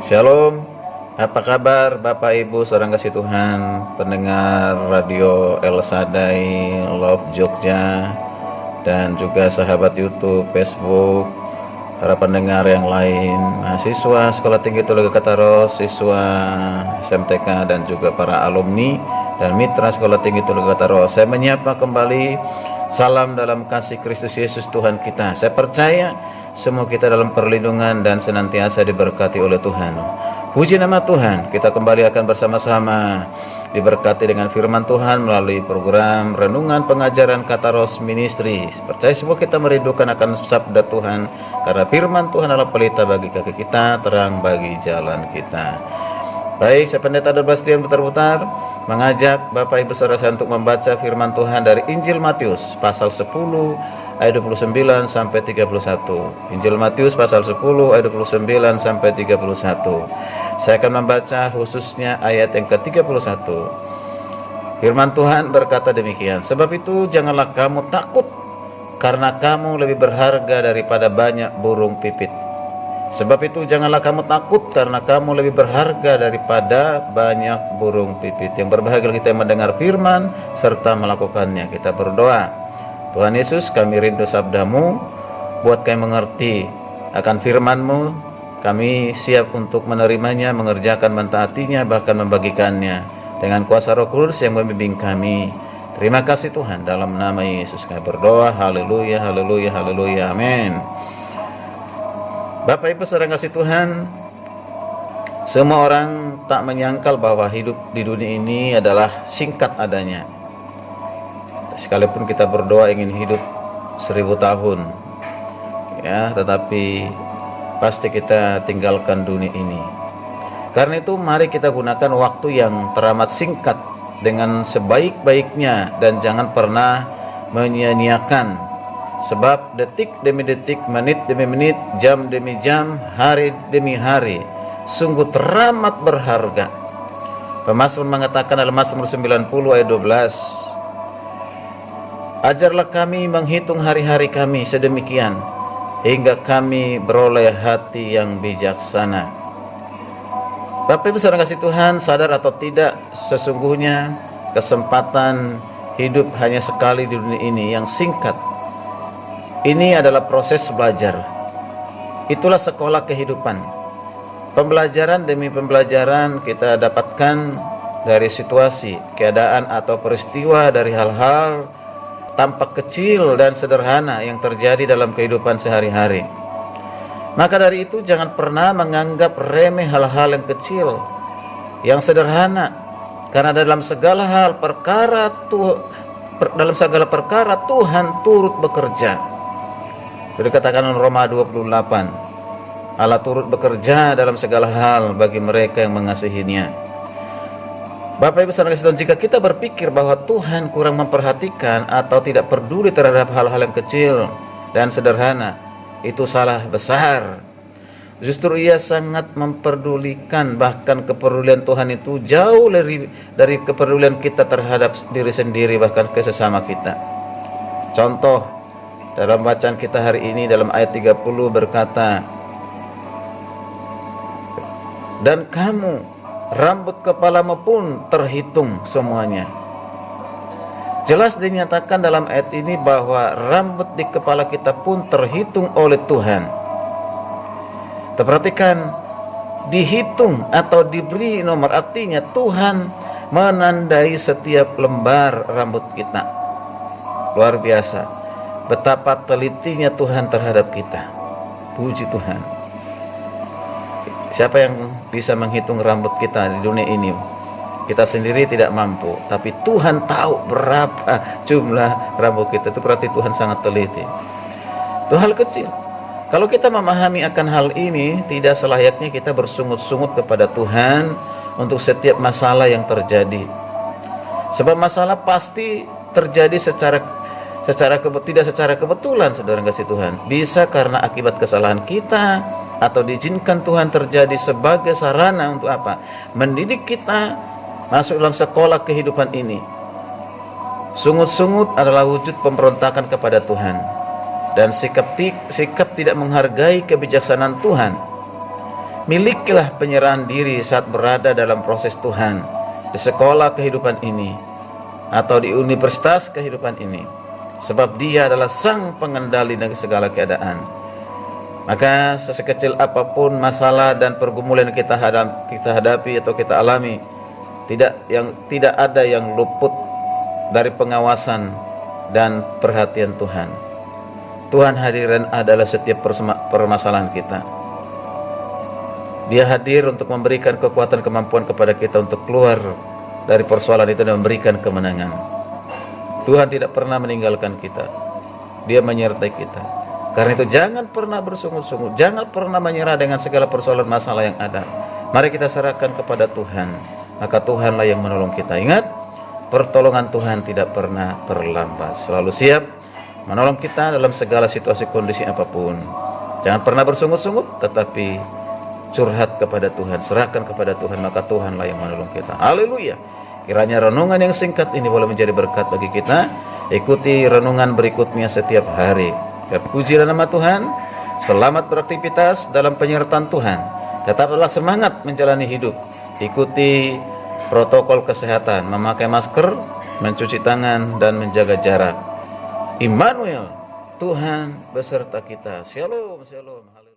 Shalom, apa kabar Bapak Ibu saudara kasih Tuhan, pendengar radio El Shaddai Love Jogja, dan juga sahabat YouTube, Facebook, para pendengar yang lain, mahasiswa Sekolah Tinggi Teologi Kataros, siswa SMTK, dan juga para alumni dan mitra Sekolah Tinggi Teologi Kataros. Saya menyapa kembali, salam dalam kasih Kristus Yesus Tuhan kita. Saya percaya semua kita dalam perlindungan dan senantiasa diberkati oleh Tuhan. Puji nama Tuhan, kita kembali akan bersama-sama diberkati dengan firman Tuhan melalui program Renungan Pengajaran Kataros Ministry. Percaya semua kita merindukan akan sabda Tuhan, karena firman Tuhan adalah pelita bagi kaki kita, terang bagi jalan kita. Baik, saya Pendeta Dorbastian putar-putar mengajak Bapak Ibu Saudara untuk membaca firman Tuhan dari Injil Matius pasal 10 ayat 29 sampai 31. Injil Matius pasal 10 ayat 29 sampai 31. Saya akan membaca khususnya ayat yang ke-31. Firman Tuhan berkata demikian, "Sebab itu janganlah kamu takut, karena kamu lebih berharga daripada banyak burung pipit. Sebab itu janganlah kamu takut, karena kamu lebih berharga daripada banyak burung pipit." Yang berbahagia kita yang mendengar firman serta melakukannya. Kita berdoa. Tuhan Yesus, kami rindu sabdamu, buat kami mengerti akan firman-Mu. Kami siap untuk menerimanya, mengerjakan, mentaatinya, bahkan membagikannya dengan kuasa Roh Kudus yang membimbing kami. Terima kasih Tuhan, dalam nama Yesus kami berdoa. Haleluya, haleluya, haleluya, amin. Bapak Ibu saudara kasih Tuhan, semua orang tak menyangkal bahwa hidup di dunia ini adalah singkat adanya. Sekalipun kita berdoa ingin hidup 1000 tahun, ya, tetapi pasti kita tinggalkan dunia ini. Karena itu mari kita gunakan waktu yang teramat singkat dengan sebaik-baiknya, dan jangan pernah menyia-nyiakan. Sebab detik demi detik, menit demi menit, jam demi jam, hari demi hari sungguh teramat berharga. Pemazmur mengatakan dalam Mazmur 90 ayat 12, "Ajarlah kami menghitung hari-hari kami sedemikian, hingga kami beroleh hati yang bijaksana." Bapak Ibu saudara kasih Tuhan, sadar atau tidak, sesungguhnya kesempatan hidup hanya sekali di dunia ini yang singkat. Ini adalah proses belajar. Itulah sekolah kehidupan. Pembelajaran demi pembelajaran kita dapatkan dari situasi, keadaan, atau peristiwa, dari hal-hal tampak kecil dan sederhana yang terjadi dalam kehidupan sehari-hari. Maka dari itu jangan pernah menganggap remeh hal-hal yang kecil, yang sederhana, karena dalam segala perkara Tuhan turut bekerja. Sudah dikatakan dalam Roma 28, Allah turut bekerja dalam segala hal bagi mereka yang mengasihinya. Bapak Ibu saudara kasih Tuhan, jika kita berpikir bahwa Tuhan kurang memperhatikan atau tidak peduli terhadap hal-hal yang kecil dan sederhana, itu salah besar. Justru Ia sangat memperdulikan, bahkan kepedulian Tuhan itu jauh dari kepedulian kita terhadap diri sendiri, bahkan ke sesama kita. Contoh, dalam bacaan kita hari ini dalam ayat 30 berkata, "Dan kamu, rambut kepalamu pun terhitung semuanya." Jelas dinyatakan dalam ayat ini bahwa rambut di kepala kita pun terhitung oleh Tuhan. Perhatikan, dihitung atau diberi nomor, artinya Tuhan menandai setiap lembar rambut kita. Luar biasa betapa telitinya Tuhan terhadap kita. Puji Tuhan. Siapa yang bisa menghitung rambut kita di dunia ini? Kita sendiri tidak mampu, tapi Tuhan tahu berapa jumlah rambut kita. Itu berarti Tuhan sangat teliti. Itu hal kecil. Kalau kita memahami akan hal ini, tidak selayaknya kita bersungut-sungut kepada Tuhan untuk setiap masalah yang terjadi. Sebab masalah pasti terjadi tidak secara kebetulan, saudara kasih Tuhan. Bisa karena akibat kesalahan kita, atau diizinkan Tuhan terjadi sebagai sarana untuk apa? Mendidik kita masuk dalam sekolah kehidupan ini. Sungut-sungut adalah wujud pemberontakan kepada Tuhan dan sikap tidak menghargai kebijaksanaan Tuhan. Milikilah penyerahan diri saat berada dalam proses Tuhan, di sekolah kehidupan ini, atau di universitas kehidupan ini. Sebab Dia adalah sang pengendali dari segala keadaan. Maka sesekecil apapun masalah dan pergumulan yang kita hadapi atau kita alami, tidak ada yang luput dari pengawasan dan perhatian Tuhan. Tuhan hadirin adalah setiap permasalahan kita. Dia hadir untuk memberikan kekuatan kemampuan kepada kita untuk keluar dari persoalan itu dan memberikan kemenangan. Tuhan tidak pernah meninggalkan kita. Dia menyertai kita. Karena itu jangan pernah bersungut-sungut, jangan pernah menyerah dengan segala persoalan masalah yang ada. Mari kita serahkan kepada Tuhan, maka Tuhanlah yang menolong kita. Ingat, pertolongan Tuhan tidak pernah terlambat, selalu siap menolong kita dalam segala situasi kondisi apapun. Jangan pernah bersungut-sungut, tetapi curhat kepada Tuhan, serahkan kepada Tuhan, maka Tuhanlah yang menolong kita. Haleluya. Kiranya renungan yang singkat ini boleh menjadi berkat bagi kita. Ikuti renungan berikutnya setiap hari. Puji nama Tuhan. Selamat beraktivitas dalam penyertaan Tuhan. Tetaplah semangat menjalani hidup. Ikuti protokol kesehatan, memakai masker, mencuci tangan, dan menjaga jarak. Immanuel, Tuhan beserta kita. Shalom, shalom.